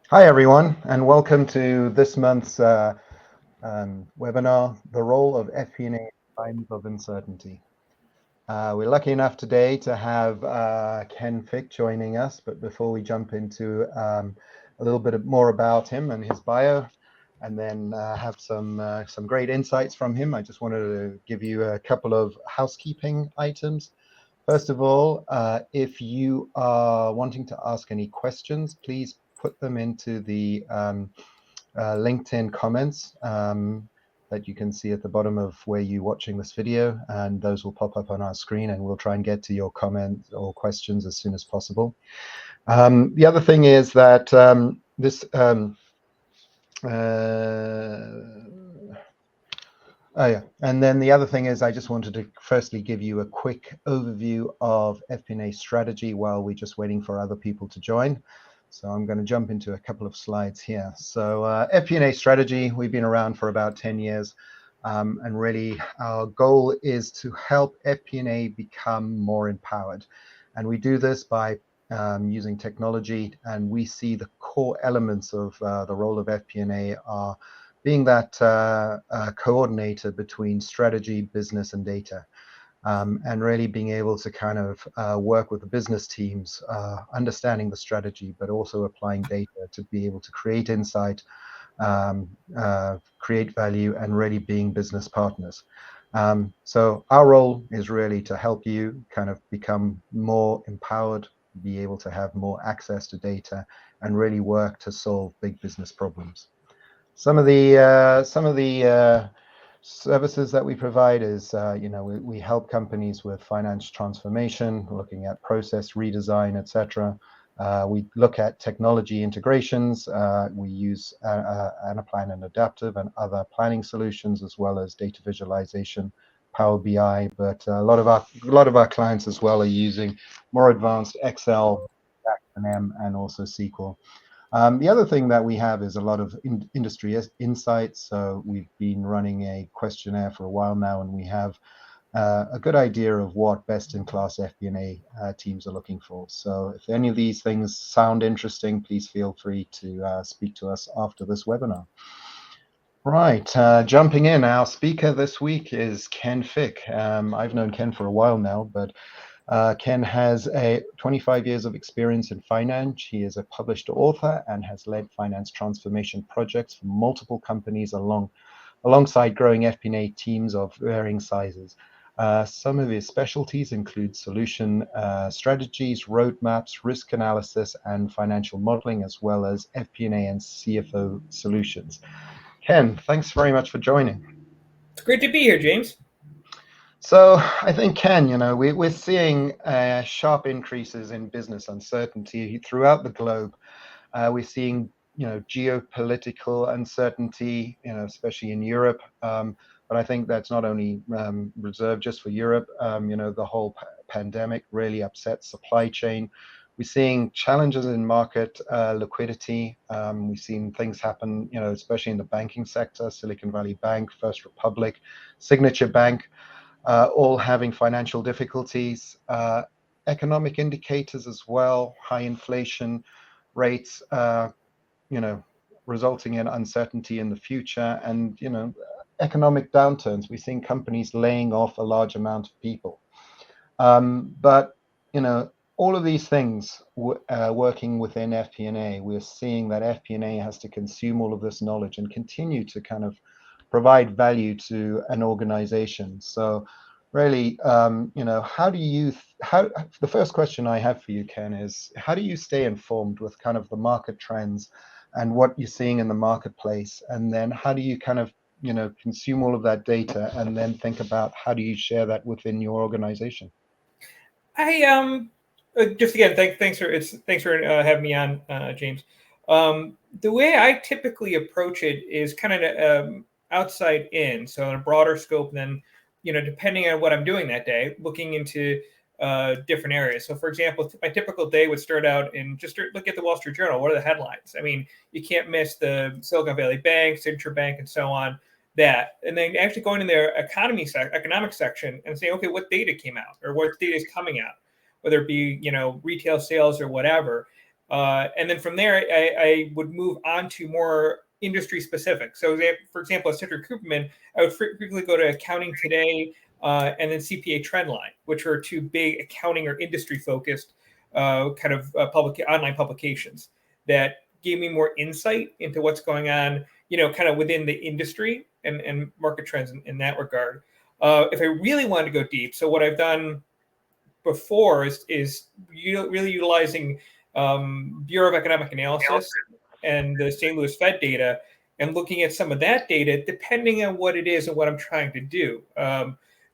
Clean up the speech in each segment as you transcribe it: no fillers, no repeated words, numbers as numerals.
Hi, everyone, and welcome to this month's webinar, The Role of FP&A in Times of Uncertainty. We're lucky enough today to have Ken Fick joining us, but before we jump into a little bit more about him and his bio, and then have some great insights from him, I just wanted to give you a couple of housekeeping items. First of all, if you are wanting to ask any questions, please put them into the LinkedIn comments that you can see at the bottom of where you're watching this video, and those will pop up on our screen, and we'll try and get to your comments or questions as soon as possible. The other thing is that and then the other thing is I just wanted to firstly give you a quick overview of FP&A strategy while we're just waiting for other people to join. So I'm going to jump into a couple of slides here. So FP&A strategy, we've been around for about 10 years. And really our goal is to help FP&A become more empowered. And we do this by using technology, and we see the core elements of the role of FP&A are being that coordinator between strategy, business, and data. And really being able to kind of work with the business teams, understanding the strategy, but also applying data to be able to create insight, create value, and really being business partners. So our role is really to help you kind of become more empowered, be able to have more access to data, and really work to solve big business problems. Some of the services that we provide is, we help companies with finance transformation, looking at process redesign, etc. We look at technology integrations. We use Anaplan and Adaptive and other planning solutions, as well as data visualization, Power BI. But a lot of our clients as well are using more advanced Excel, DAX, and also SQL. The other thing that we have is a lot of industry insights. So we've been running a questionnaire for a while now, and we have a good idea of what best-in-class FP&A teams are looking for. So if any of these things sound interesting, please feel free to speak to us after this webinar. Right, jumping in, our speaker this week is Ken Fick. I've known Ken for a while now, but Ken has 25 years of experience in finance. He is a published author and has led finance transformation projects for multiple companies alongside growing FP&A teams of varying sizes. Some of his specialties include solution strategies, roadmaps, risk analysis, and financial modeling, as well as FP&A and CFO solutions. Ken, thanks very much for joining. It's great to be here, James. So I think, Ken, we're seeing sharp increases in business uncertainty throughout the globe. We're seeing, geopolitical uncertainty, especially in Europe. But I think that's not only reserved just for Europe. The whole pandemic really upset supply chain. We're seeing challenges in market liquidity. We've seen things happen, especially in the banking sector, Silicon Valley Bank, First Republic, Signature Bank. All having financial difficulties, economic indicators as well, high inflation rates, resulting in uncertainty in the future, and economic downturns. We're seeing companies laying off a large amount of people. But all of these things working within FP&A, we're seeing that FP&A has to consume all of this knowledge and continue to kind of provide value to an organization. So really, the first question I have for you, Ken, is how do you stay informed with kind of the market trends and what you're seeing in the marketplace? And then how do you kind of, consume all of that data and then think about how do you share that within your organization? I just again, thanks for having me on, James. The way I typically approach it is kind of outside in, so on a broader scope than depending on what I'm doing that day, looking into different areas. So, for example, my typical day would start out and just look at the Wall Street Journal. What are the headlines? I mean, you can't miss the Silicon Valley Bank, Signature Bank, and so on. And then actually going in their economic section and saying, okay, what data came out or what data is coming out, whether it be retail sales or whatever. And then from there, I would move on to more industry specific. So for example, at Citric Cooperman, I would frequently go to Accounting Today and then CPA Trendline, which are two big accounting or industry focused kind of online publications that gave me more insight into what's going on, kind of within the industry and market trends in that regard. If I really wanted to go deep, so what I've done before is really utilizing Bureau of Economic Analysis and the St. Louis Fed data and looking at some of that data, depending on what it is and what I'm trying to do.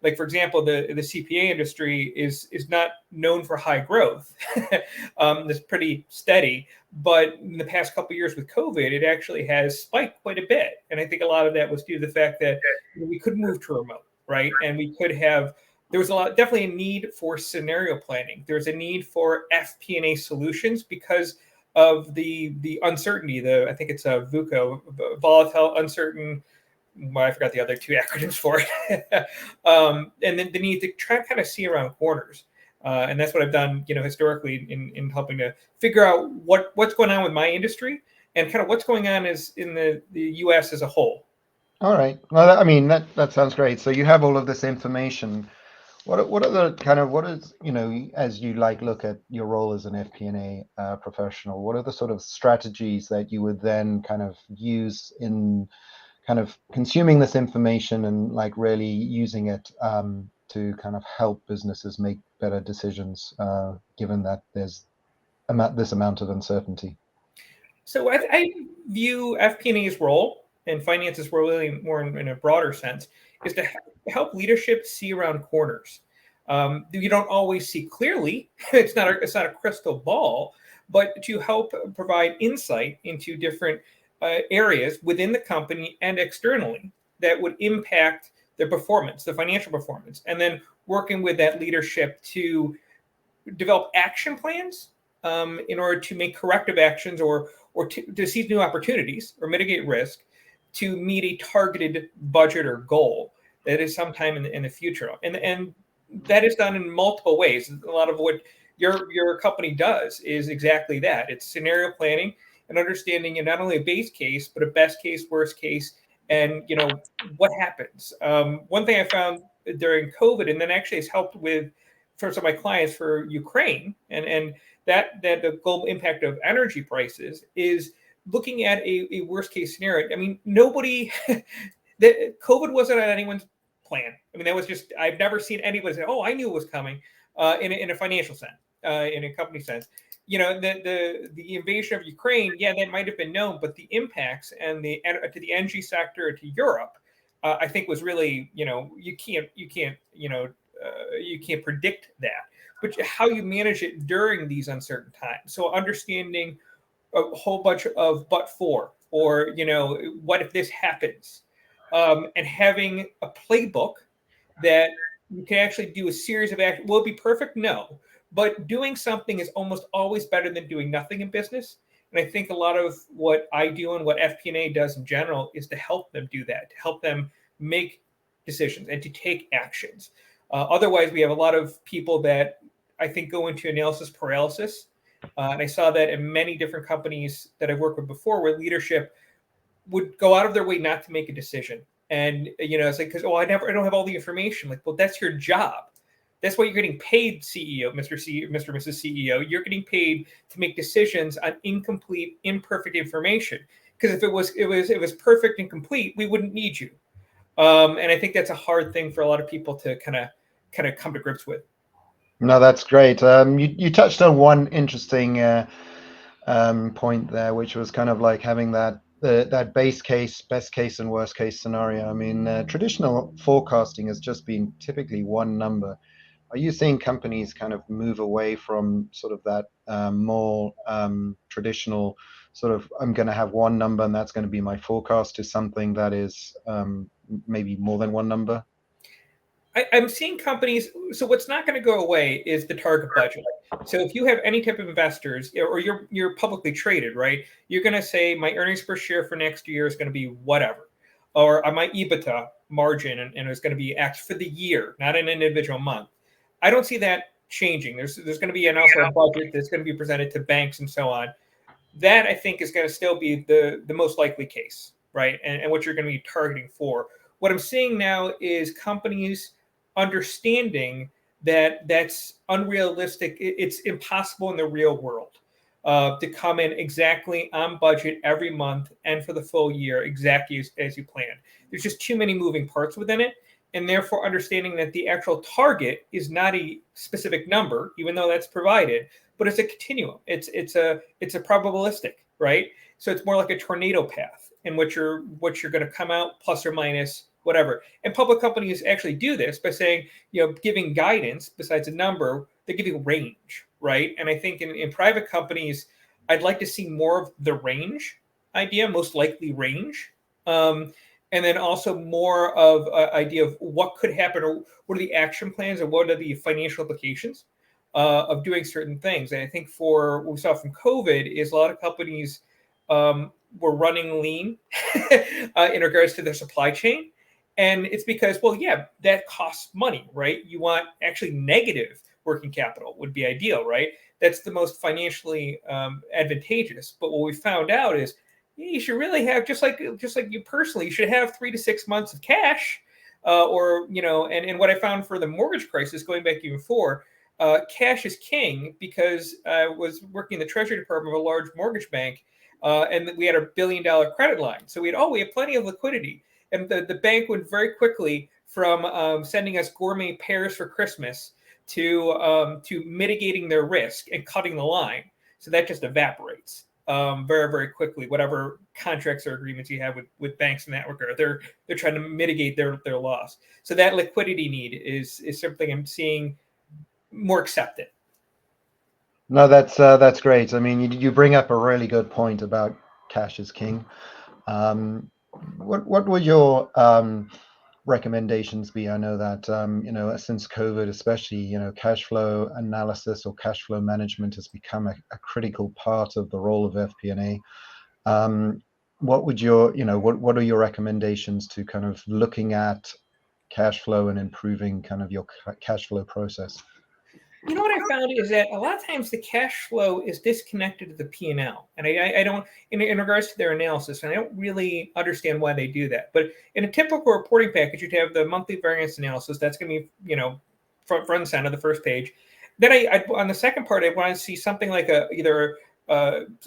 Like, for example, the CPA industry is not known for high growth. It's pretty steady. But in the past couple of years with COVID, it actually has spiked quite a bit. And I think a lot of that was due to the fact that we could move to remote, right? And we could have, there was definitely a need for scenario planning. There's a need for FP&A solutions because of the uncertainty. I think it's a VUCA, volatile, uncertain. Well, I forgot the other two acronyms for it. And then the need to try to kind of see around corners. And that's what I've done, historically in helping to figure out what's going on with my industry and kind of what's going on in the U.S. as a whole. All right. Well, I mean, that sounds great. So you have all of this information. What are the kind of, what is, as you look at your role as an FP&A professional, what are the sort of strategies that you would then kind of use in kind of consuming this information and really using it to kind of help businesses make better decisions, given that there's this amount of uncertainty? So I view FP&A's role and finance's role really more in a broader sense is to help leadership see around corners. You don't always see clearly. It's not a crystal ball, but to help provide insight into different areas within the company and externally that would impact their performance, the financial performance, and then working with that leadership to develop action plans in order to make corrective actions or to seize new opportunities or mitigate risk to meet a targeted budget or goal that is sometime in the future. And that is done in multiple ways. A lot of what your company does is exactly that. It's scenario planning and understanding not only a base case, but a best case, worst case, and what happens. One thing I found during COVID, and then actually has helped with for some of my clients for Ukraine, and that the global impact of energy prices is looking at a worst case scenario. I mean, nobody, that COVID wasn't on anyone's plan. I mean, that was just, I've never seen anybody say, "Oh, I knew it was coming," in a financial sense, in a company sense. The invasion of Ukraine, yeah, that might have been known, but the impacts and to the energy sector, to Europe, I think was really, you can't predict that, but how you manage it during these uncertain times. So understanding a whole bunch of but for, or what if this happens, and having a playbook that you can actually do a series of actions. Will it be perfect? No. But doing something is almost always better than doing nothing in business. And I think a lot of what I do and what FP&A does in general is to help them do that, to help them make decisions and to take actions. Otherwise, we have a lot of people that I think go into analysis paralysis. And I saw that in many different companies that I've worked with before, where leadership would go out of their way not to make a decision. And, it's like, because, I don't have all the information. Like, well, that's your job. That's why you're getting paid, CEO, Mr. and Mrs. CEO. You're getting paid to make decisions on incomplete, imperfect information. Because if it was perfect and complete, we wouldn't need you. And I think that's a hard thing for a lot of people to kind of come to grips with. No, that's great. You touched on one interesting point there, which was kind of like having that base case, best case, and worst case scenario. I mean, traditional forecasting has just been typically one number. Are you seeing companies kind of move away from sort of that more traditional sort of, I'm going to have one number and that's going to be my forecast, to something that is maybe more than one number? I'm seeing companies. So what's not going to go away is the target budget. So if you have any type of investors, or you're publicly traded, right? You're going to say my earnings per share for next year is going to be whatever, or my EBITDA margin and it's going to be X for the year, not an individual month. I don't see that changing. There's going to be also a budget that's going to be presented to banks and so on. That I think is going to still be the most likely case, right? And what you're going to be targeting for. What I'm seeing now is companies understanding that that's unrealistic. It's impossible in the real world to come in exactly on budget every month and for the full year exactly as you planned. There's just too many moving parts within it, and therefore understanding that the actual target is not a specific number, even though that's provided, but it's a continuum. It's a probabilistic, right? So it's more like a tornado path in which you're going to come out plus or minus whatever. And public companies actually do this by saying, giving guidance besides a number, they give you range, right? And I think in private companies, I'd like to see more of the range idea, most likely range. And then also more of an idea of what could happen or what are the action plans and what are the financial implications of doing certain things. And I think for what we saw from COVID is a lot of companies were running lean in regards to their supply chain. And it's because, well, yeah, that costs money, right? You want actually negative working capital would be ideal, right? That's the most financially advantageous. But what we found out is you should really have, just like you personally, you should have 3 to 6 months of cash, and what I found for the mortgage crisis, going back even before, cash is king, because I was working in the Treasury Department of a large mortgage bank, and we had a $1 billion credit line. So we had plenty of liquidity. And the bank went very quickly from sending us gourmet pears for Christmas to mitigating their risk and cutting the line. So that just evaporates very, very quickly. Whatever contracts or agreements you have with banks in that regard, they're trying to mitigate their loss. So that liquidity need is something I'm seeing more accepted. No, that's great. I mean, you bring up a really good point about cash is king. What would your recommendations be? I know that since COVID, especially, cash flow analysis or cash flow management has become a critical part of the role of FP&A. What would what are your recommendations to kind of looking at cash flow and improving kind of your cash flow process? You know what I found is that a lot of times the cash flow is disconnected to the P&L, and I don't, in regards to their analysis, and I don't really understand why they do that. But in a typical reporting package, you'd have the monthly variance analysis. That's going to be, front and center, the first page. Then I on the second part, I want to see something like either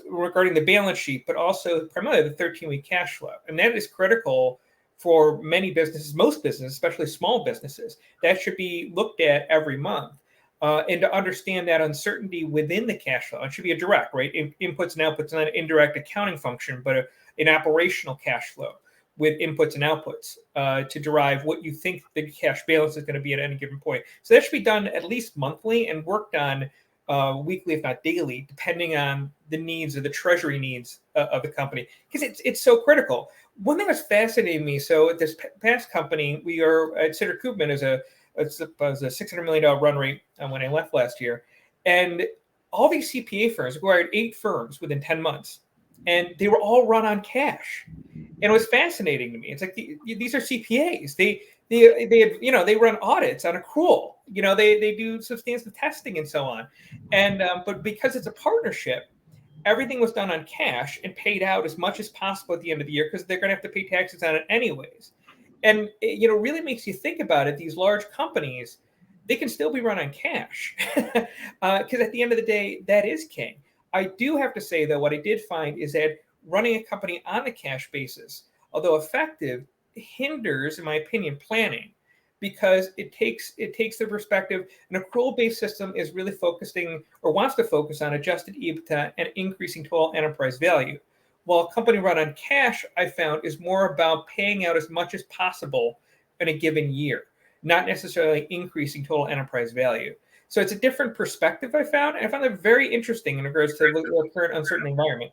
regarding the balance sheet, but also primarily the 13-week cash flow, and that is critical for many businesses, most businesses, especially small businesses. That should be looked at every month. And to understand that uncertainty within the cash flow. It should be a direct, right? Inputs and outputs, not an indirect accounting function, but an operational cash flow with inputs and outputs to derive what you think the cash balance is going to be at any given point. So that should be done at least monthly and worked on weekly, if not daily, depending on the needs of the treasury needs of the company, because it's so critical. One thing that's fascinating me, so at this past company, we are at Sitter Koopman as it was a $600 million run rate when I left last year. And all these CPA firms acquired 8 firms within 10 months. And they were all run on cash. And it was fascinating to me. It's like these are CPAs. They run audits on accrual. They do substantive testing and so on. And but because it's a partnership, everything was done on cash and paid out as much as possible at the end of the year, because they're going to have to pay taxes on it anyways. And it really makes you think about it. These large companies, they can still be run on cash, because at the end of the day, that is king. I do have to say, though, what I did find is that running a company on a cash basis, although effective, hinders, in my opinion, planning, because it takes the perspective. An accrual-based system is really focusing, or wants to focus on, adjusted EBITDA and increasing total enterprise value. While a company run on cash, I found, is more about paying out as much as possible in a given year, not necessarily increasing total enterprise value. So it's a different perspective I found, and I found it very interesting in regards to the current uncertain environment.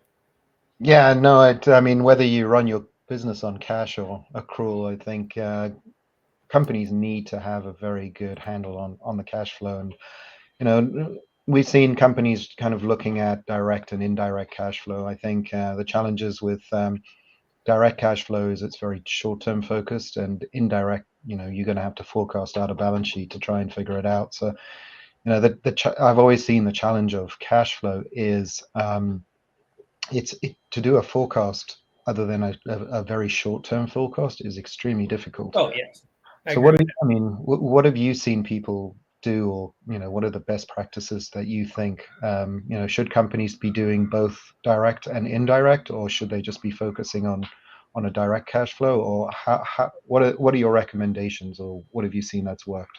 Yeah, no, I mean, whether you run your business on cash or accrual, I think companies need to have a very good handle on the cash flow. And we've seen companies kind of looking at direct and indirect cash flow. I think the challenges with direct cash flow is it's very short-term focused, and indirect, you're going to have to forecast out a balance sheet to try and figure it out. So I've always seen the challenge of cash flow is to do a forecast other than a very short-term forecast is extremely difficult. Oh, yes. I So agree with that. what have you seen people do, or what are the best practices that you think, should companies be doing both direct and indirect, or should they just be focusing on a direct cash flow, or what are your recommendations, or what have you seen that's worked?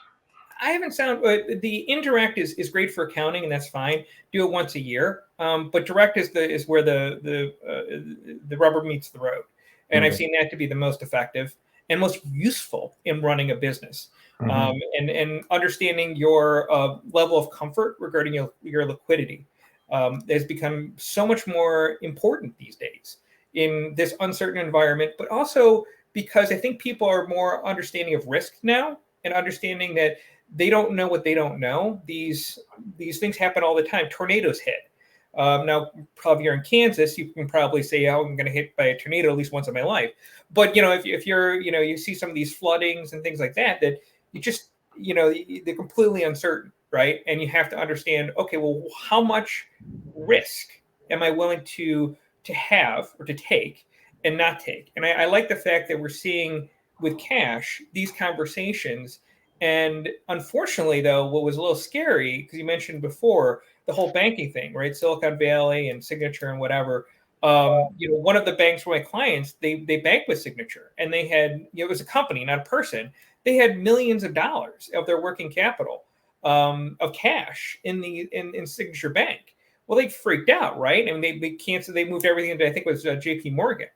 I haven't found the indirect is great for accounting, and that's fine. Do it once a year. But direct is where the rubber meets the road, and I've Okay. seen that to be the most effective and most useful in running a business. Hmm. And understanding your level of comfort regarding your liquidity has become so much more important these days in this uncertain environment, but also because I think people are more understanding of risk now and understanding that they don't know what they don't know. These things happen all the time. Tornadoes hit. Now, probably you're in Kansas, you can probably say, "Oh, I'm going to hit by a tornado at least once in my life." But if you're, you see some of these floodings and things like that, that you just, they're completely uncertain, right? And you have to understand, okay, well, how much risk am I willing to have or to take and not take? And I like the fact that we're seeing with cash these conversations. And unfortunately, though, what was a little scary, because you mentioned before the whole banking thing, right? Silicon Valley and Signature and whatever. One of the banks for my clients, they banked with Signature, and they had, it was a company, not a person. They had millions of dollars of their working capital of cash in Signature Bank. Well, they freaked out, right? I mean, they canceled, they moved everything into, I think it was J.P. Morgan,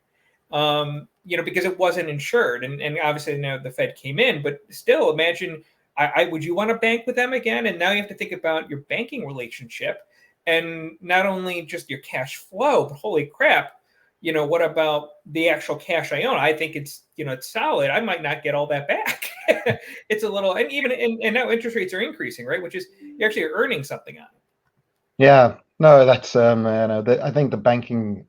because it wasn't insured, and obviously now the Fed came in, but still, imagine, I would you want to bank with them again? And now you have to think about your banking relationship, and not only just your cash flow, but holy crap, what about the actual cash I own? I think it's solid. I might not get all that back. It's a little, and even and now interest rates are increasing, right? Which is you're actually earning something on it. Yeah, no, that's I think the banking,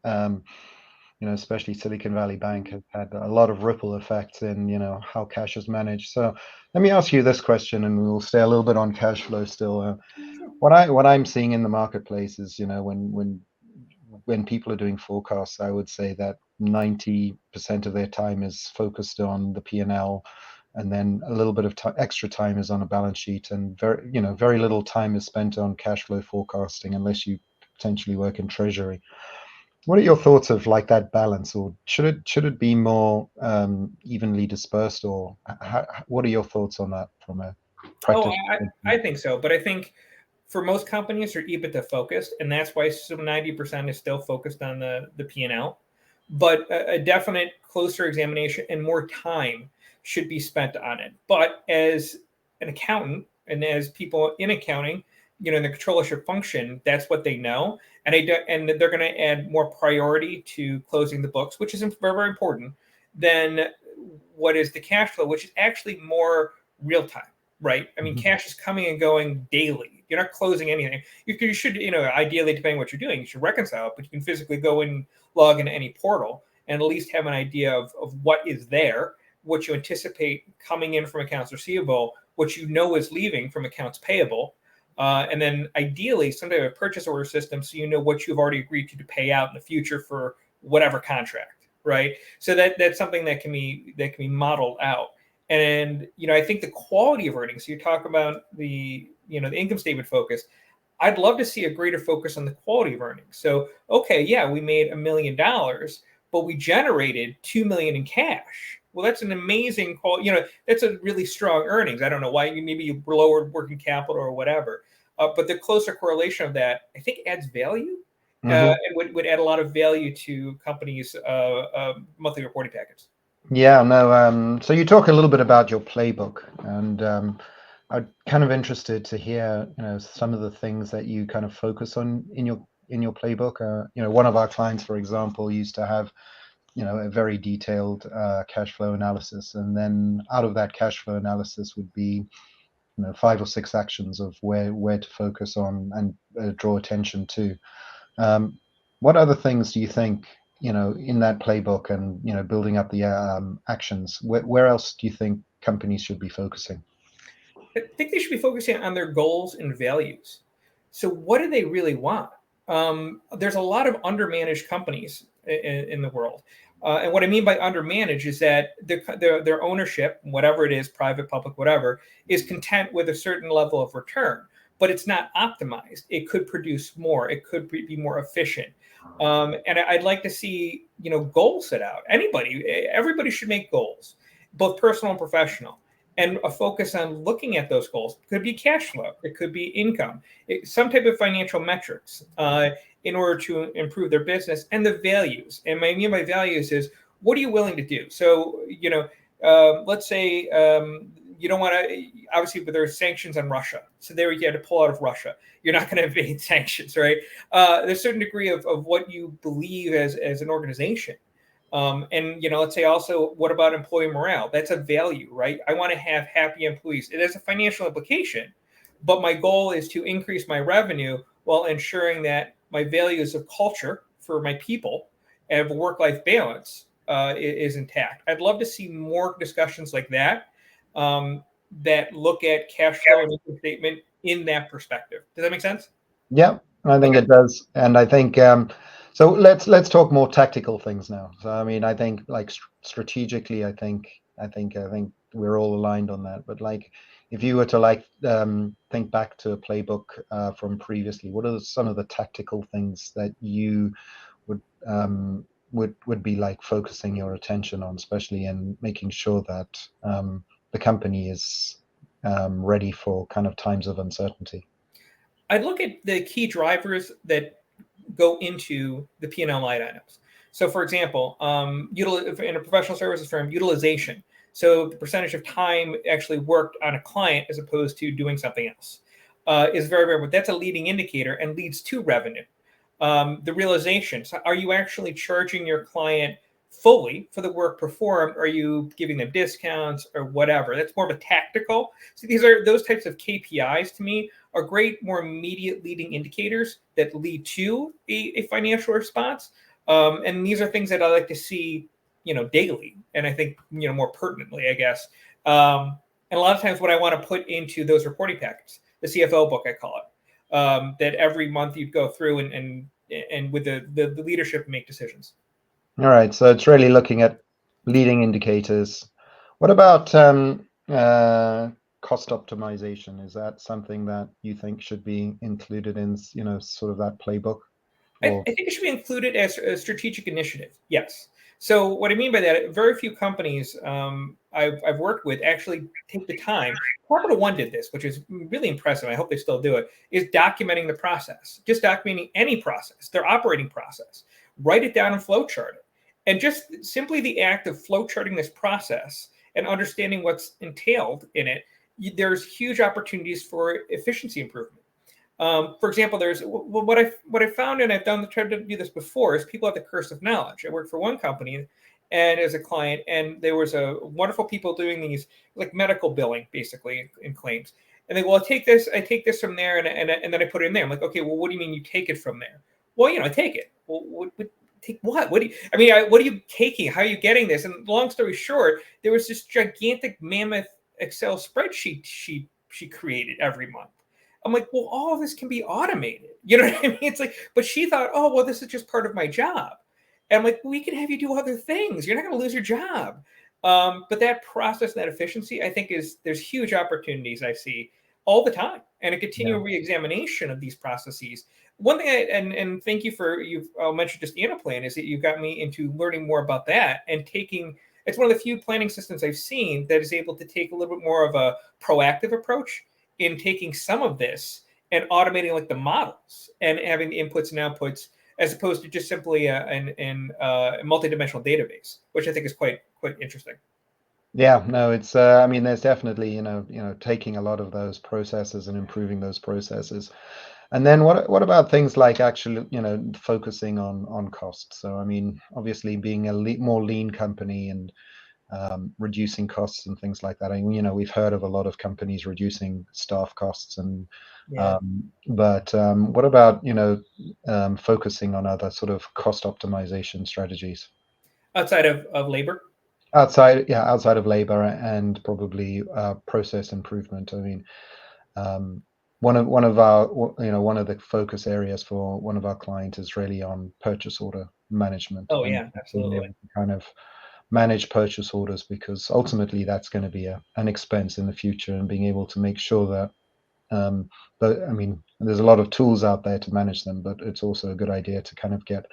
especially Silicon Valley Bank, has had a lot of ripple effects in how cash is managed. So let me ask you this question, and we'll stay a little bit on cash flow still. Sure. What I'm seeing in the marketplace is, when people are doing forecasts, I would say that 90% of their time is focused on the P&L, and then a little bit of extra time is on a balance sheet, and very little time is spent on cash flow forecasting unless you potentially work in treasury. What are your thoughts of like that balance, or should it be more evenly dispersed, or what are your thoughts on that from a Oh, practitioner I, point of I view? think so, but I think for most companies they're EBITDA focused, and that's why some 90% is still focused on the P&L. But a definite closer examination and more time should be spent on it. But as an accountant and as people in accounting, in the controllership function, that's what they know, and they're going to add more priority to closing the books, which is very, very important, than what is the cash flow, which is actually more real time, right? I mean, Mhm. cash is coming and going daily. You're not closing anything. You should, ideally, depending on what you're doing, you should reconcile it, but you can physically go and log into any portal and at least have an idea of what is there, what you anticipate coming in from accounts receivable, what you know is leaving from accounts payable, and then ideally some type of purchase order system so you know what you've already agreed to pay out in the future for whatever contract, right? So that's something that can be modeled out. And I think the quality of earnings. So you talk about the income statement focus. I'd love to see a greater focus on the quality of earnings. So okay, yeah, we made $1 million, but we generated 2 million in cash. Well, that's an amazing quality. That's a really strong earnings. I don't know why. Maybe you lowered working capital or whatever. But the closer correlation of that, I think, adds value, Mhm. and would add a lot of value to companies' monthly reporting packets. Yeah, no. So you talk a little bit about your playbook, and I'm kind of interested to hear, some of the things that you kind of focus on in your playbook. One of our clients, for example, used to have, a very detailed cash flow analysis, and then out of that cash flow analysis would be, 5 or 6 actions of where to focus on and draw attention to. Um, what other things do you think, in that playbook, and building up the actions? Where else do you think companies should be focusing? I think they should be focusing on their goals and values. So, what do they really want? There's a lot of undermanaged companies in the world. And what I mean by undermanaged is that their ownership, whatever it is, private, public, whatever, is content with a certain level of return, but it's not optimized. It could produce more. It could be more efficient. And I'd like to see, goals set out. Everybody should make goals, both personal and professional, and a focus on looking at those goals. It could be cash flow. It could be income, some type of financial metrics in order to improve their business, and the values. And my values is, what are you willing to do? So, let's say you don't want to, obviously, but there's sanctions on Russia. So there you had to pull out of Russia. You're not going to evade sanctions, right? There's a certain degree of what you believe as an organization. And let's say also, what about employee morale? That's a value, right? I want to have happy employees. It has a financial implication, but my goal is to increase my revenue while ensuring that my values of culture for my people and work-life balance is intact. I'd love to see more discussions like that that look at cash flow and income statement in that perspective. Does that make sense? Yeah, I think it does, and I think so. Let's talk more tactical things now. So I mean, I think like strategically, I think we're all aligned on that. But like, if you were to think back to a playbook from previously, what are some of the tactical things that you would be like focusing your attention on, especially in making sure that the company is ready for kind of times of uncertainty? I'd look at the key drivers that go into the P&L line items. So, for example, in a professional services firm, utilization. So the percentage of time actually worked on a client as opposed to doing something else is very, very, but that's a leading indicator and leads to revenue. The realization. So are you actually charging your client fully for the work performed? Are you giving them discounts or whatever? That's more of a tactical. So those types of KPIs to me are great, more immediate leading indicators that lead to a financial response. And these are things that I like to see, daily. And I think, more pertinently, I guess. And a lot of times what I want to put into those reporting packets, the CFO book, I call it, that every month you'd go through and with the leadership make decisions. All right, so it's really looking at leading indicators. What about cost optimization? Is that something that you think should be included in, sort of that playbook? I think it should be included as a strategic initiative. Yes. So what I mean by that, very few companies I've worked with actually take the time. Capital One did this, which is really impressive. I hope they still do it. Is documenting the process, just documenting any process, their operating process. Write it down and flowchart it, and just simply the act of flowcharting this process and understanding what's entailed in it. There's huge opportunities for efficiency improvement. For example, there's what I found, and I've tried to do this before, is people have the curse of knowledge. I worked for one company, and as a client, and there was a wonderful people doing these like medical billing, basically in claims. And they, well, I take this from there, and then I put it in there. I'm like, okay, well, what do you mean you take it from there? Well, I take it. Well, take what? What do you? I mean, what are you taking? How are you getting this? And long story short, there was this gigantic mammoth Excel spreadsheet she created every month. I'm like, well, all of this can be automated. You know what I mean? It's like, but she thought, oh, well, this is just part of my job. And I'm like, we can have you do other things. You're not going to lose your job. But that process, that efficiency, I think there's huge opportunities I see all the time, and a continual reexamination of these processes. One thing, and thank you for, I'll mention just the Plan, is that you got me into learning more about that and taking, it's one of the few planning systems I've seen that is able to take a little bit more of a proactive approach in taking some of this and automating like the models and having the inputs and outputs, as opposed to just simply a multidimensional database, which I think is quite interesting. Yeah, no, it's I mean, there's definitely taking a lot of those processes and improving those processes. And then what about things like actually focusing on costs? So I mean, obviously being a more lean company and reducing costs and things like that. I mean, we've heard of a lot of companies reducing staff costs, and but what about focusing on other sort of cost optimization strategies outside of labor? outside of labor and probably process improvement. I mean, um, one of our one of the focus areas for one of our clients is really on purchase order management Oh and yeah, being absolutely. able to kind of manage purchase orders, because ultimately that's going to be an expense in the future, and being able to make sure that but I mean, there's a lot of tools out there to manage them, but it's also a good idea to kind of get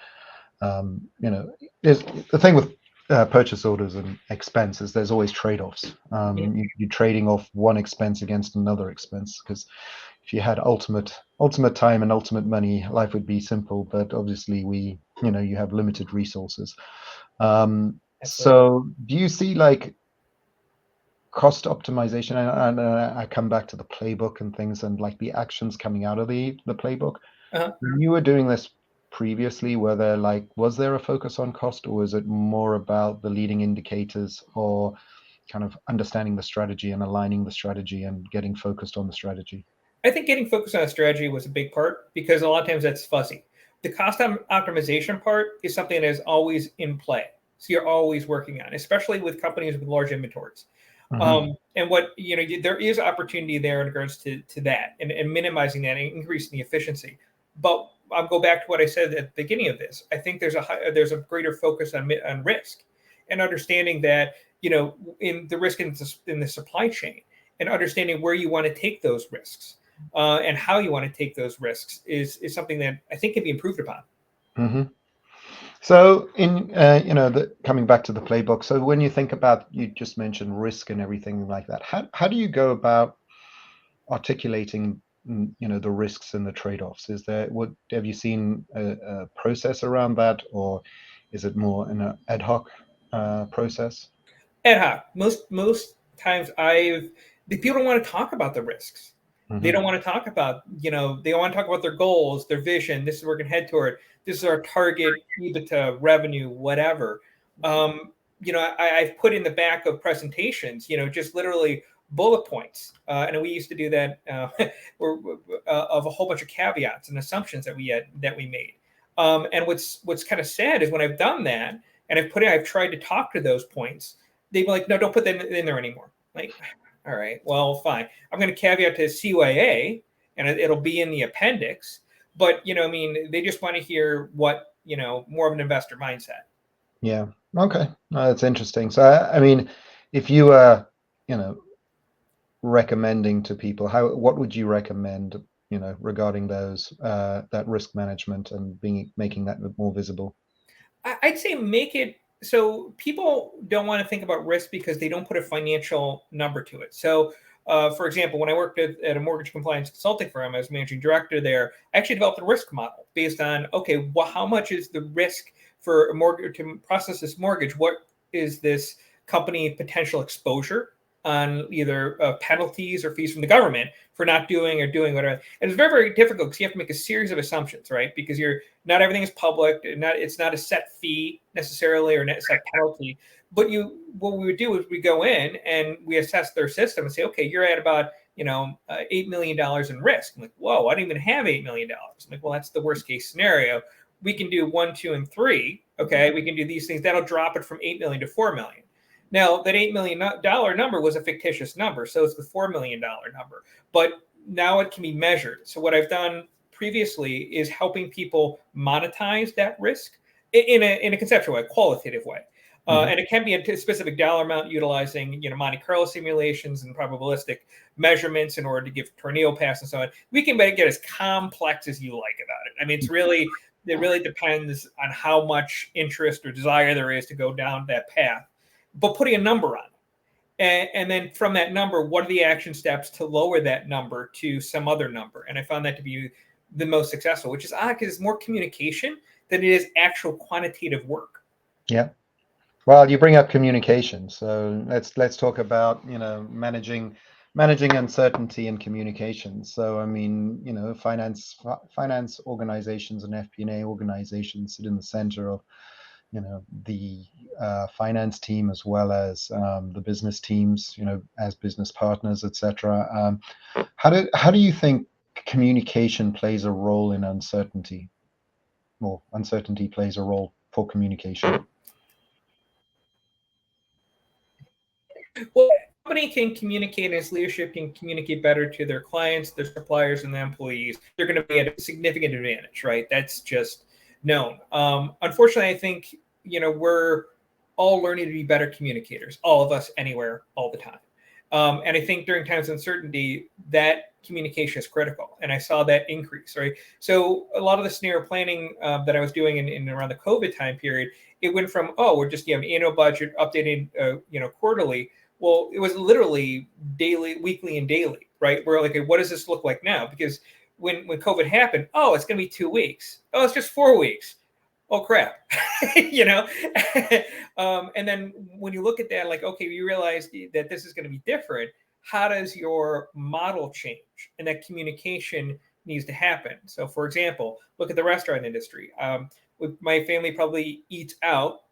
you know, there's the thing with purchase orders and expenses. There's always trade-offs. Mhm. You're trading off one expense against another expense, because if you had ultimate time and ultimate money, life would be simple. But obviously, you have limited resources. Absolutely. So, do you see like cost optimization? And I come back to the playbook and things, and like the actions coming out of the playbook. Uh-huh. When you were doing this previously, was there a focus on cost, or was it more about the leading indicators, or kind of understanding the strategy and aligning the strategy and getting focused on the strategy? I think getting focused on a strategy was a big part because a lot of times that's fuzzy. The cost optimization part is something that is always in play. So you're always working on, especially with companies with large inventories. Hmm. And what there is opportunity there in regards to that and minimizing that and increasing the efficiency. But I'll go back to what I said at the beginning of this. I think there's a greater focus on risk and understanding that in the risk in the supply chain and understanding where you want to take those risks and how you want to take those risks is something that I think can be improved upon. Hmm. So, coming back to the playbook. So, when you think about, you just mentioned risk and everything like that. How do you go about articulating, the risks and the trade-offs? What have you seen a process around that, or is it more an ad hoc process? Ad hoc. Most times the people don't want to talk about the risks. They Hmm. don't want to talk about, they want to talk about their goals, their vision. This is where we're going to head toward. This is our target EBITDA, revenue, whatever. I've put in the back of presentations, just literally bullet points. And we used to do that of a whole bunch of caveats and assumptions that we made. And what's kind of sad is when I've done that and I've tried to talk to those points, they'd be like, no, don't put that in there anymore. Like, all right, well, fine. I'm going to caveat to CYA, and it'll be in the appendix. But I mean, they just want to hear what more of an investor mindset. Yeah. Okay. That's interesting. So, I mean, if you were, you know, recommending to people, what would you recommend, regarding that risk management and making that more visible? I'd say make it so people don't want to think about risk because they don't put a financial number to it. So, for example, when I worked at a mortgage compliance consulting firm, I was managing director there. I actually developed a risk model based on okay, well, how much is the risk for a mortgage to process this mortgage? What is this company potential exposure on either penalties or fees from the government for not doing or doing whatever? And it's very, very difficult because you have to make a series of assumptions, right? Because you're not everything is public. It's not a set fee necessarily or a set penalty. But what we would do is we go in and we assess their system and say, okay, you're at about $8 million in risk. I'm like, whoa, I don't even have $8 million. I'm like, well, that's the worst case scenario. We can do 1, 2, and 3. Okay, we can do these things. That'll drop it from 8 million to 4 million. Now that $8 million number was a fictitious number, so it's the $4 million number. But now it can be measured. So what I've done previously is helping people monetize that risk in a conceptual way, qualitative way. Hmm. And it can be a specific dollar amount utilizing Monte Carlo simulations and probabilistic measurements in order to give tornado paths and so on. We can make it as complex as you like about it. I mean, it really depends on how much interest or desire there is to go down that path. But putting a number on it. And then from that number, what are the action steps to lower that number to some other number? And I found that to be the most successful, which is odd because it's more communication than it is actual quantitative work. Yeah. Well, you bring up communication, so let's talk about managing uncertainty in communication. So, I mean, finance organizations and FP&A organizations sit in the center of the finance team, as well as the business teams, as business partners, etc. How do you think communication plays a role in uncertainty, or uncertainty plays a role for communication? company can communicate, and its leadership can communicate better to their clients, their suppliers, and their employees, they're going to be at a significant advantage, right? That's just known. Unfortunately, I think, we're all learning to be better communicators, all of us, anywhere, all the time. And I think during times of uncertainty, that communication is critical. And I saw that increase, right? So a lot of the scenario planning that I was doing in around the COVID time period, it went from, we're just an annual budget updated, quarterly. Well, it was literally daily, weekly, and daily, right? We're like, what does this look like now? Because when COVID happened, it's going to be 2 weeks. Oh, it's just 4 weeks. Oh crap. And then when you look at that, like, okay, you realize that this is going to be different. How does your model change? And that communication needs to happen. So for example, look at the restaurant industry. My family probably eats out,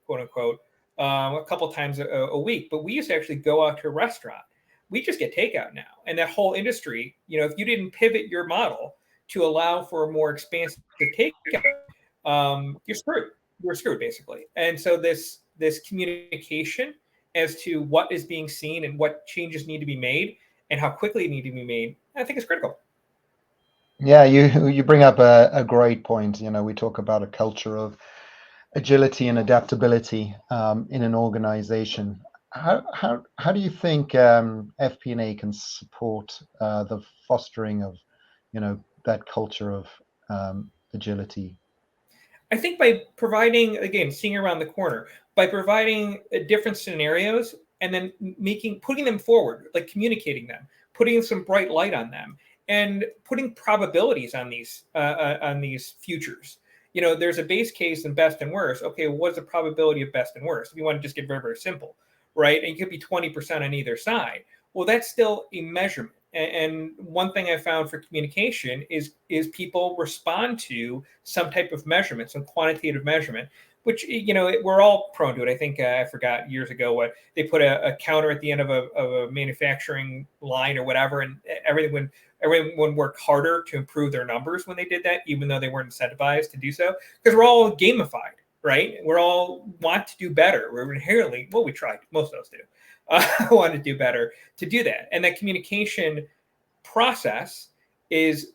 quote unquote, a couple times a week, but we used to actually go out to a restaurant. We just get takeout now. And that whole industry, if you didn't pivot your model to allow for a more expansive takeout, you're screwed. You're screwed, basically. And so this communication as to what is being seen and what changes need to be made and how quickly they need to be made, I think is critical. Yeah, you bring up a great point. We talk about a culture of agility and adaptability in an organization. How do you think FP&A can support the fostering of that culture of agility? I think by providing, again, seeing around the corner, by providing different scenarios and then putting them forward, like communicating them, putting some bright light on them, and putting probabilities on these futures. There's a base case and best and worst. Okay, what's the probability of best and worst? If you want to just get very, very simple, right? And it could be 20% on either side. Well, that's still a measurement. And one thing I found for communication is people respond to some type of measurement, some quantitative measurement, which, we're all prone to it. I think I forgot years ago what they put a counter at the end of a manufacturing line or whatever, and everyone worked harder to improve their numbers when they did that, even though they weren't incentivized to do so, because we're all gamified, right? We're all want to do better. We're inherently, we try, most of us do. Want to do better to do that, and that communication process is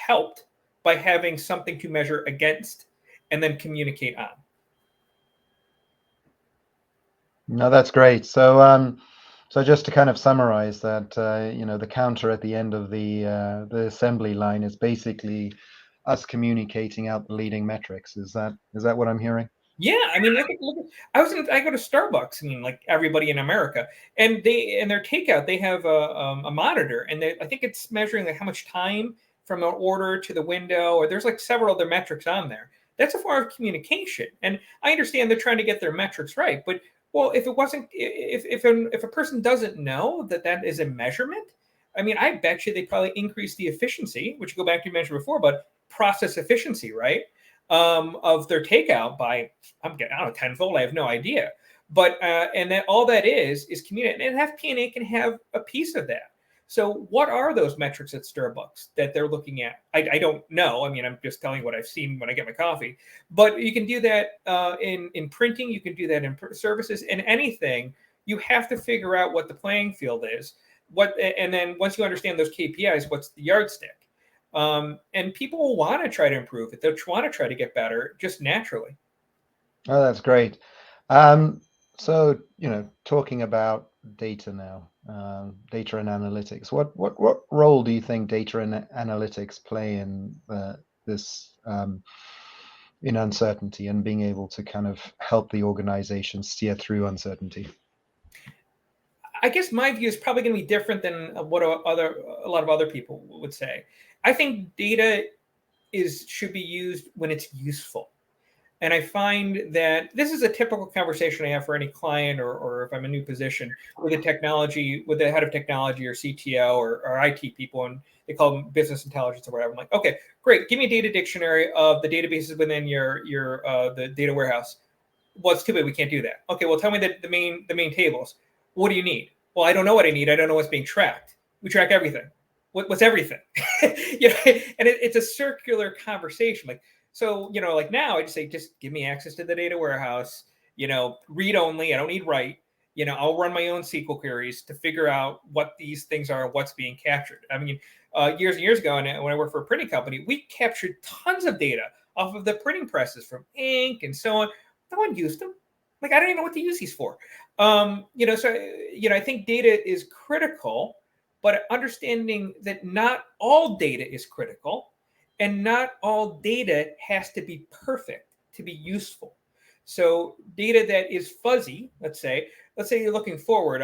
helped by having something to measure against and then communicate on. No, that's great. So just to kind of summarize that, the counter at the end of the assembly line is basically us communicating out the leading metrics. Is that what I'm hearing? Yeah, I mean, I go to Starbucks, like everybody in America, and their takeout, they have a monitor, and I think it's measuring like how much time from an order to the window, or there's like several other metrics on there. That's a form of communication, and I understand they're trying to get their metrics right, but if it wasn't, if a person doesn't know that is a measurement, I bet you they probably increase the efficiency, which go back to you mentioned before, but process efficiency, right? Of their takeout by, I don't know, tenfold. I have no idea. But and that all that is community, and FP&A can have a piece of that. So what are those metrics at Starbucks that they're looking at? I don't know. I'm just telling you what I've seen when I get my coffee. But you can do that in printing. You can do that in services, and anything. You have to figure out what the playing field is. And then once you understand those KPIs, what's the yardstick? And people will want to try to improve it. They'll want to try to get better just naturally. Oh, that's great. So, talking about data now, data and analytics, what role do you think data and analytics play in this in uncertainty and being able to kind of help the organization steer through uncertainty? I guess my view is probably going to be different than what a lot of other people would say. I think data should be used when it's useful. And I find that this is a typical conversation I have for any client, or if I'm a new position with the head of technology or CTO or IT people, and they call them business intelligence or whatever. I'm like, okay, great. Give me a data dictionary of the databases within your the data warehouse. Well, it's too bad we can't do that. Okay, well, tell me the main tables. What do you need? Well, I don't know what I need. I don't know what's being tracked. We track everything. What's everything? And it's a circular conversation. Like, so, like now I just say, just give me access to the data warehouse, read only. I don't need write. I'll run my own SQL queries to figure out what these things are, what's being captured. I mean, years and years ago, and when I worked for a printing company, we captured tons of data off of the printing presses from ink and so on. No one used them. Like, I don't even know what to use these for. I think data is critical, but understanding that not all data is critical and not all data has to be perfect to be useful. So data that is fuzzy, let's say you're looking forward,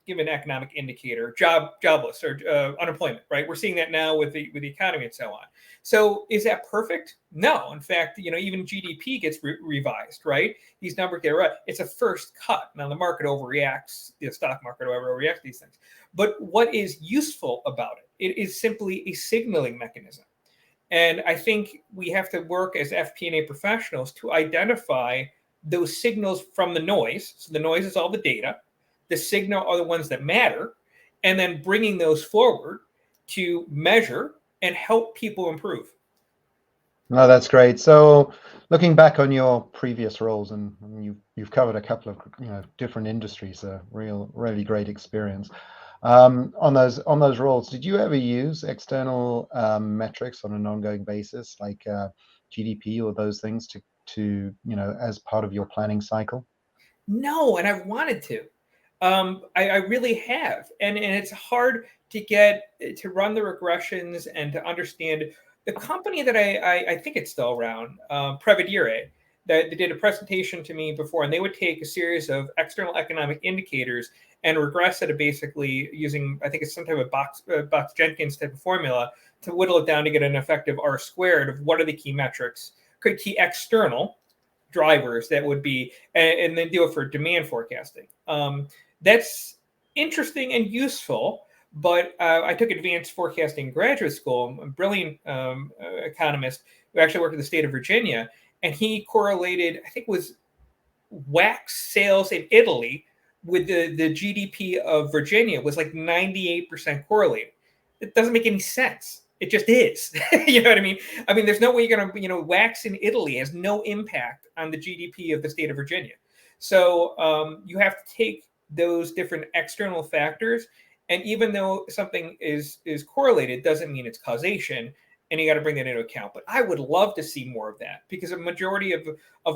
give an economic indicator, jobless or unemployment, right? We're seeing that now with the economy and so on. So is that perfect? No. In fact, even GDP gets revised, right? These numbers get right. It's a first cut. Now the market overreacts, the stock market overreacts these things. But what is useful about it? It is simply a signaling mechanism. And I think we have to work as FP&A professionals to identify those signals from the noise. So the noise is all the data. The signal are the ones that matter. And then bringing those forward to measure and help people improve. No, that's great. So looking back on your previous roles, and you've covered a couple of different industries, a really great experience. On those roles, did you ever use external metrics on an ongoing basis, like GDP or those things, to as part of your planning cycle? No, and I've wanted to. I really have, and it's hard to get to run the regressions and to understand. The company that I think it's still around, Prevedere, that they did a presentation to me before, and they would take a series of external economic indicators and regress it basically using, I think it's some type of Box-Jenkins type of formula to whittle it down to get an effective R squared of what are the key metrics, key external drivers that would be, and then do it for demand forecasting. That's interesting and useful, but I took advanced forecasting in graduate school. I'm a brilliant economist who actually worked in the state of Virginia, and he correlated, I think it was wax sales in Italy with the GDP of Virginia was like 98% correlated. It doesn't make any sense. It just is. You know what I mean? I mean, there's no way you're going to, wax in Italy has no impact on the GDP of the state of Virginia. So you have to take those different external factors. And even though something is correlated, doesn't mean it's causation. And you got to bring that into account. But I would love to see more of that, because a majority of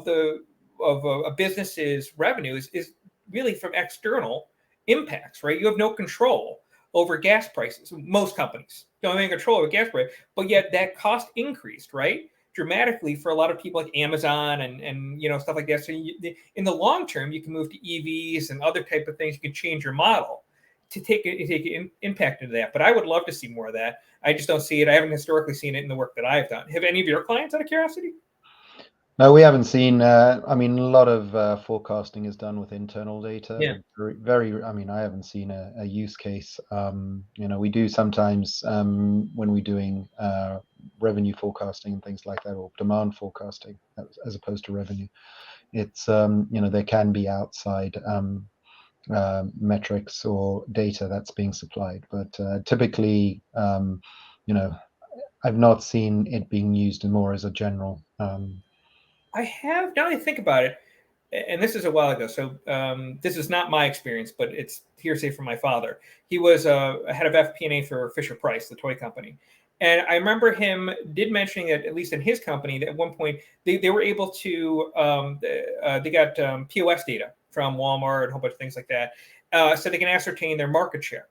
a business's revenue is really from external impacts, right? You have no control over gas prices. Most companies don't have any control over gas price, but yet that cost increased, right, dramatically for a lot of people like Amazon and stuff like that. So in the long term, you can move to EVs and other type of things. You can change your model to take impact into that. But I would love to see more of that. I just don't see it. I haven't historically seen it in the work that I've done. Have any of your clients, out of curiosity? No, we haven't seen. I mean, a lot of forecasting is done with internal data. Yeah. I mean, I haven't seen a use case. We do sometimes when we're doing revenue forecasting and things like that, or demand forecasting as opposed to revenue. It's there can be outside metrics or data that's being supplied, but typically, I've not seen it being used more as a general. I have, now that I think about it, and this is a while ago, so this is not my experience, but it's hearsay from my father. He was a head of FP&A for Fisher Price, the toy company. And I remember him did mentioning that, at least in his company, that at one point they were able to, they got POS data from Walmart and a whole bunch of things like that, so they can ascertain their market share.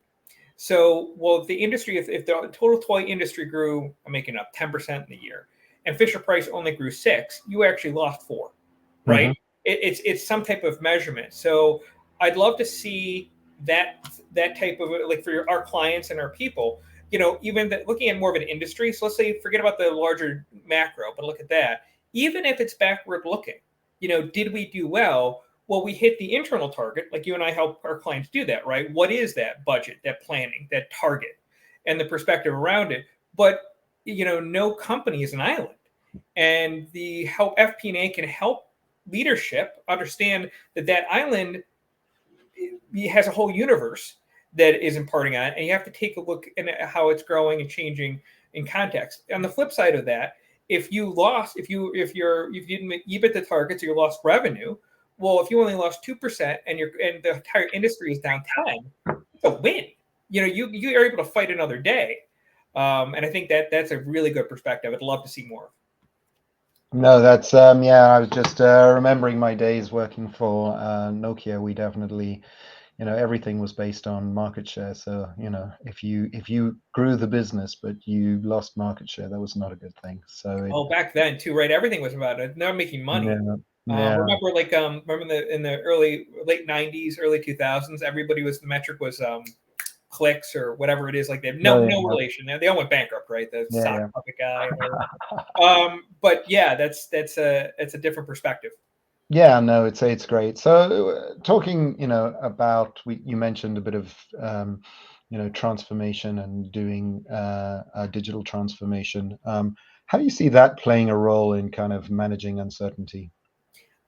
So, well, the industry, if the total toy industry grew, I'm making up 10% in the year, and Fisher Price only grew 6, you actually lost 4, right? Mm-hmm. It's some type of measurement. So I'd love to see that type of, like, for our clients and our people, even looking at more of an industry. So let's say, forget about the larger macro, but look at that. Even if it's backward looking, did we do well? Well, we hit the internal target, like you and I help our clients do that, right? What is that budget, that planning, that target, and the perspective around it? But, no company is an island. And the help FP&A can help leadership understand that island has a whole universe that is imparting on it, and you have to take a look at how it's growing and changing in context. On the flip side of that, if you didn't meet the targets or you lost revenue, Well, if you only lost 2% and the entire industry is down 10, it's a win. You know, you are able to fight another day. And I think that's a really good perspective. I'd love to see more. No, that's yeah. I was just remembering my days working for Nokia. We definitely, everything was based on market share. So, if you grew the business but you lost market share, that was not a good thing. So back then too, right? Everything was about it. Not making money. yeah. Remember, in the late '90s, early 2000s, the metric was clicks or whatever it is. Like they have no relation. They all went bankrupt, right? The sock puppet guy. But yeah, that's a different perspective. Yeah, no, it's great. So talking, about you mentioned a bit of transformation and doing a digital transformation. How do you see that playing a role in kind of managing uncertainty?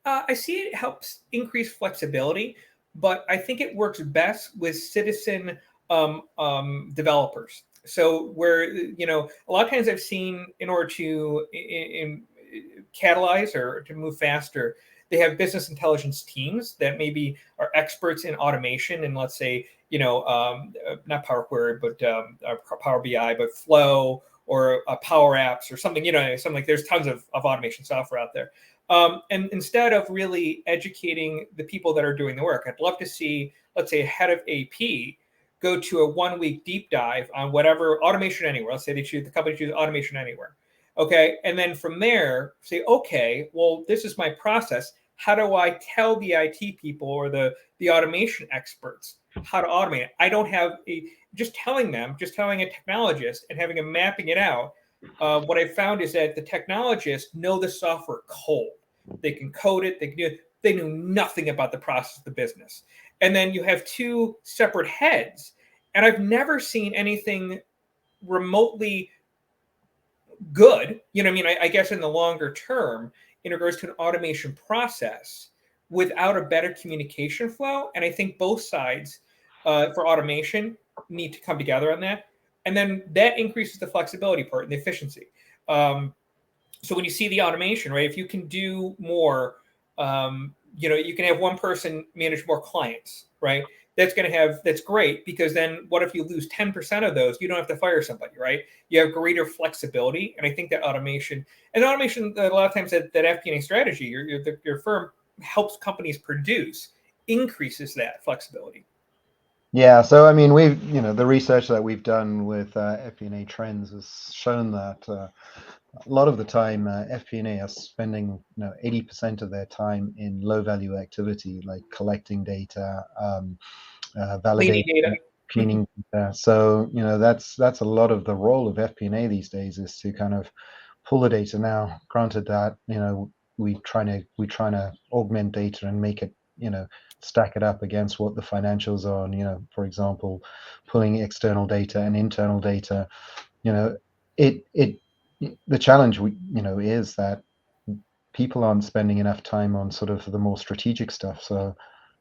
I see it helps increase flexibility, but I think it works best with citizen developers. So where a lot of times I've seen in order to catalyze or to move faster, they have business intelligence teams that maybe are experts in automation and let's say not Power Query but Power BI, but Flow or Power Apps or something. Something like there's tons of automation software out there. And instead of really educating the people that are doing the work, I'd love to see, let's say, a head of AP go to a 1-week deep dive on whatever automation anywhere. Let's say the company chooses automation anywhere. Okay. And then from there, say, okay, well, this is my process. How do I tell the IT people or the automation experts how to automate it? I don't have just telling a technologist and having them mapping it out. What I found is that the technologists know the software cold. They can code it. They knew nothing about the process of the business. And then you have two separate heads. And I've never seen anything remotely good, I guess in the longer term, in regards to an automation process without a better communication flow. And I think both sides for automation need to come together on that. And then that increases the flexibility part and the efficiency. So when you see the automation, right, if you can do more, you can have one person manage more clients, right? That's great, because then what if you lose 10% of those? You don't have to fire somebody, right? You have greater flexibility. And I think that automation, a lot of times that FP&A strategy, your firm helps companies produce, increases that flexibility. Yeah, so I mean, the research that we've done with FP&A trends has shown that a lot of the time FP&A are spending 80% of their time in low value activity like collecting data, validating data, cleaning data. So that's a lot of the role of FP&A these days, is to kind of pull the data. Now, granted that we trying to augment data and make it stack it up against what the financials are, and for example, pulling external data and internal data. The challenge is that people aren't spending enough time on sort of the more strategic stuff. So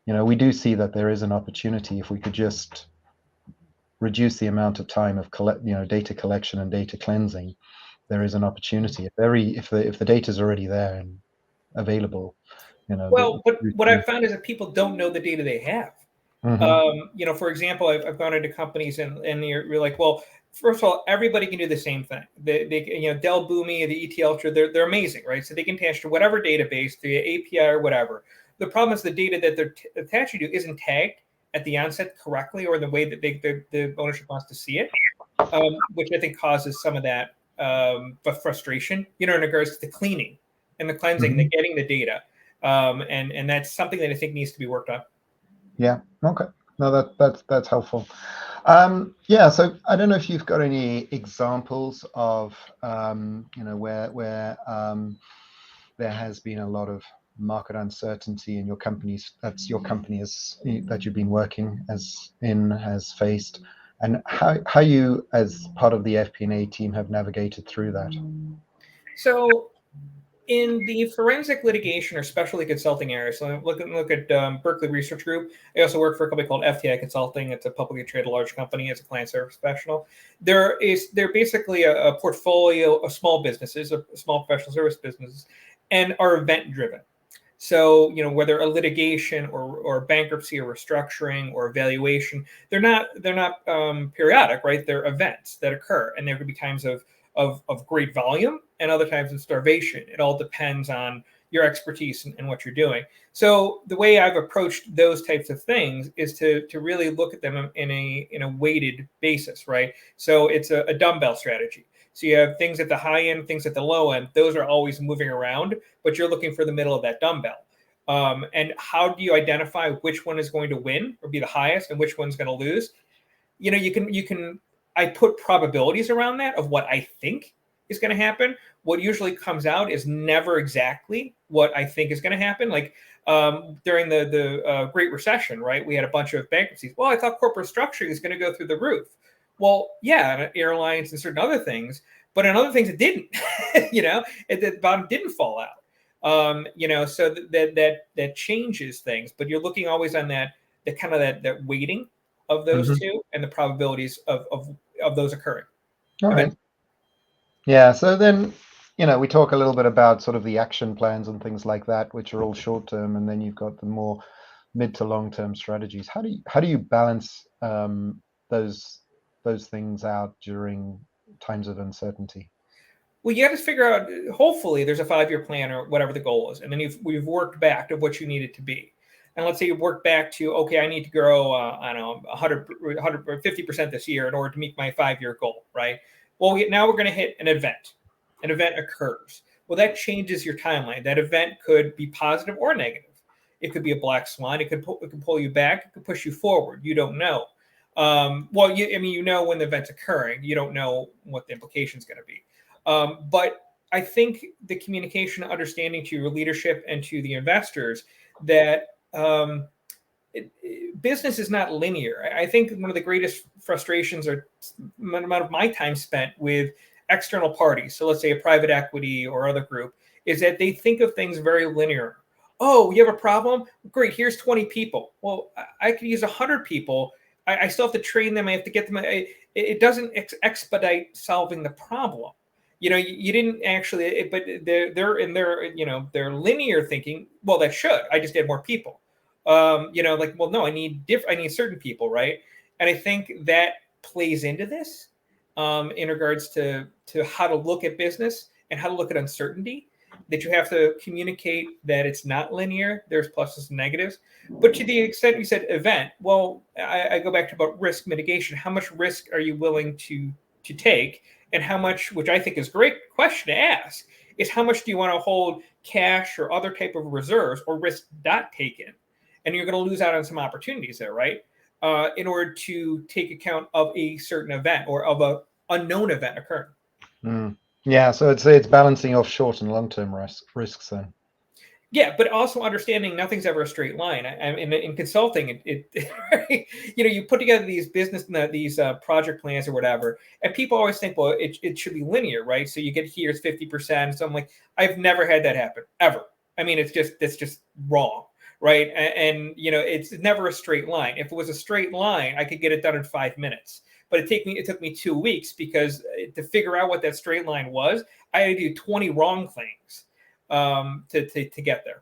we do see that there is an opportunity if we could just reduce the amount of time of data collection and data cleansing. There is an opportunity if the data is already there and available. Well, but what I've found is that people don't know the data they have. Mm-hmm. For example, I've gone into companies and you're like, well, first of all, everybody can do the same thing. They Dell Boomi, the ET Ultra, they're amazing, right? So they can attach to whatever database, the API or whatever. The problem is the data that they're attaching to isn't tagged at the onset correctly, or the way that the ownership wants to see it, which I think causes some of that frustration, in regards to the cleaning and the cleansing, Mm-hmm. getting the data. And that's something that I think needs to be worked on. Yeah. Okay. No, that's helpful. Yeah. So I don't know if you've got any examples of where there has been a lot of market uncertainty in your companies that you've been working has faced, and how you as part of the FP&A team have navigated through that. So in the forensic litigation or specialty consulting area, so look at Berkeley Research Group. I also work for a company called FTI Consulting. It's a publicly traded large company as a client service professional. They're basically a portfolio of small businesses, small professional service businesses, and are event driven. So, whether a litigation or bankruptcy or restructuring or evaluation, they're not periodic, right? They're events that occur, and there could be times of great volume and other times of starvation. It all depends on your expertise and what you're doing. So the way I've approached those types of things is to really look at them in a weighted basis, right? So it's a dumbbell strategy. So you have things at the high end, things at the low end. Those are always moving around, but you're looking for the middle of that dumbbell. And how do you identify which one is going to win or be the highest and which one's going to lose? You can. I put probabilities around that of what I think is going to happen. What usually comes out is never exactly what I think is going to happen. Like during the Great Recession, right? We had a bunch of bankruptcies. Well, I thought corporate structuring is going to go through the roof. Well, yeah, airlines and certain other things, but in other things it didn't. The bottom didn't fall out. So that changes things. But you're looking always on that kind of that weighting of those two and the probabilities of those occurring. All right. Yeah. So then, we talk a little bit about sort of the action plans and things like that, which are all short term, and then you've got the more mid to long term strategies. How do you balance those things out during times of uncertainty? Well, you got to figure out. Hopefully, there's a 5-year plan or whatever the goal is, and then we've worked back to what you need it to be. And let's say you work back to, okay, I need to grow, I don't know, 150% this year in order to meet my 5-year goal, right? Well, now we're going to hit an event. An event occurs. Well, that changes your timeline. That event could be positive or negative. It could be a black swan. It could pull you back. It could push you forward. You don't know. When the event's occurring. You don't know what the implication is going to be. But I think the communication, understanding to your leadership and to the investors that business is not linear. I think one of the greatest frustrations are the amount of my time spent with external parties. So let's say a private equity or other group is that they think of things very linear. Oh, you have a problem? Great. Here's 20 people. Well, I could use 100 people. I still have to train them. I have to get them. It doesn't expedite solving the problem. You didn't actually, but they're in their linear thinking. Well, that should. I just get more people. Well, no, I need certain people, right? And I think that plays into this in regards to how to look at business and how to look at uncertainty. That you have to communicate that it's not linear. There's pluses and negatives. But to the extent you said event, well, I go back to about risk mitigation. How much risk are you willing to take? And how much, which I think is a great question to ask, is how much do you want to hold cash or other type of reserves or risk not taken? And you're going to lose out on some opportunities there, right? In order to take account of a certain event or of a unknown event occurring. Yeah, so it's balancing off short and long term risks then. Yeah, but also understanding nothing's ever a straight line. In consulting, you put together these project plans or whatever, and people always think, well, it should be linear, right? So you get here, it's 50%. So I'm like, I've never had that happen ever. I mean, it's just wrong, right? And it's never a straight line. If it was a straight line, I could get it done in 5 minutes. But it took me 2 weeks because to figure out what that straight line was, I had to do 20 wrong things to get there.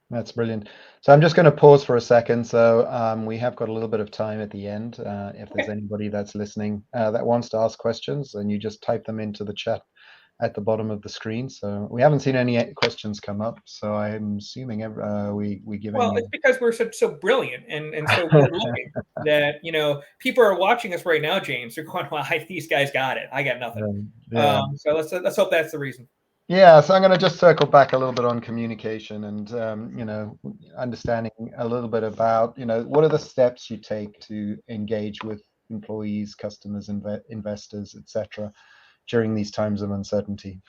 That's brilliant. So I'm just going to pause for a second. So we have got a little bit of time at the end. If there's anybody that's listening that wants to ask questions, then you just type them into the chat at the bottom of the screen. So we haven't seen any questions come up. So I'm assuming we give. Well, it's because we're so brilliant and so good looking that people are watching us right now, James. They're going, "Well, these guys got it. I got nothing." Yeah. So let's hope that's the reason. Yeah, so I'm going to just circle back a little bit on communication and, understanding a little bit about, what are the steps you take to engage with employees, customers, investors, etc., during these times of uncertainty?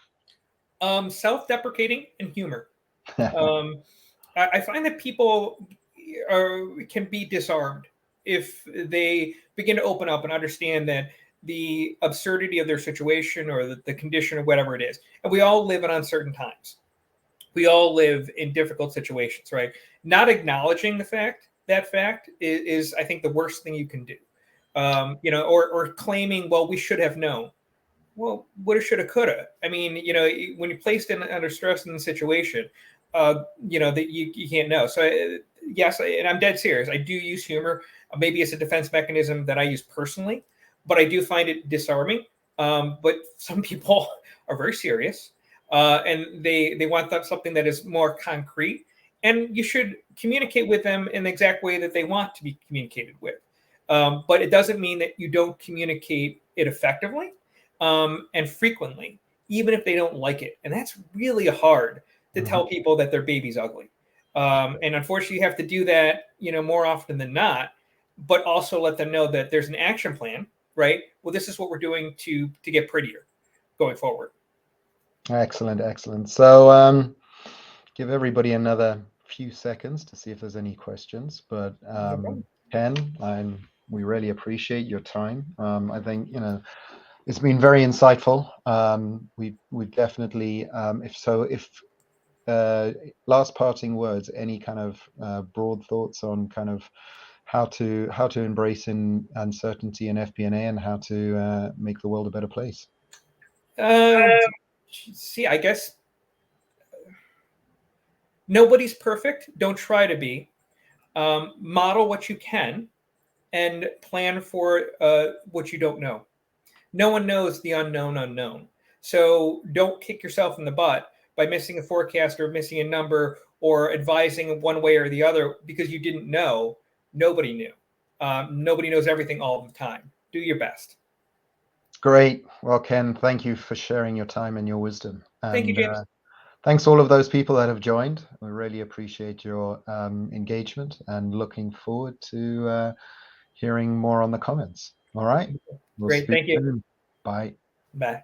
Self-deprecating and humor. I find that people can be disarmed if they begin to open up and understand that the absurdity of their situation or the condition or whatever it is. And we all live in uncertain times. We all live in difficult situations, right? Not acknowledging that fact is I think, the worst thing you can do. Or claiming, well, we should have known. Well, woulda, shoulda, coulda. I mean, when you're placed under stress in the situation, that you can't know. So yes, and I'm dead serious. I do use humor. Maybe it's a defense mechanism that I use personally, but I do find it disarming. But some people are very serious, and they want something that is more concrete, and you should communicate with them in the exact way that they want to be communicated with. But it doesn't mean that you don't communicate it effectively and frequently, even if they don't like it. And that's really hard to tell people that their baby's ugly. And unfortunately, you have to do that, more often than not, but also let them know that there's an action plan, right? Well, this is what we're doing to get prettier going forward. Excellent, excellent. So give everybody another few seconds to see if there's any questions. But Ken, we really appreciate your time. I think it's been very insightful. We've definitely, if last parting words, any kind of broad thoughts on kind of how to embrace uncertainty in FP&A and how to make the world a better place. See, I guess nobody's perfect. Don't try to be. Model what you can and plan for what you don't know. No one knows the unknown unknown. So don't kick yourself in the butt by missing a forecast or missing a number or advising one way or the other because you didn't know. Nobody knew. Nobody knows everything all the time. Do your best. Great. Well, Ken, thank you for sharing your time and your wisdom. And thank you, James. Thanks all of those people that have joined. We really appreciate your engagement and looking forward to hearing more on the comments. All right. Great. Thank you. Soon. Bye. Bye.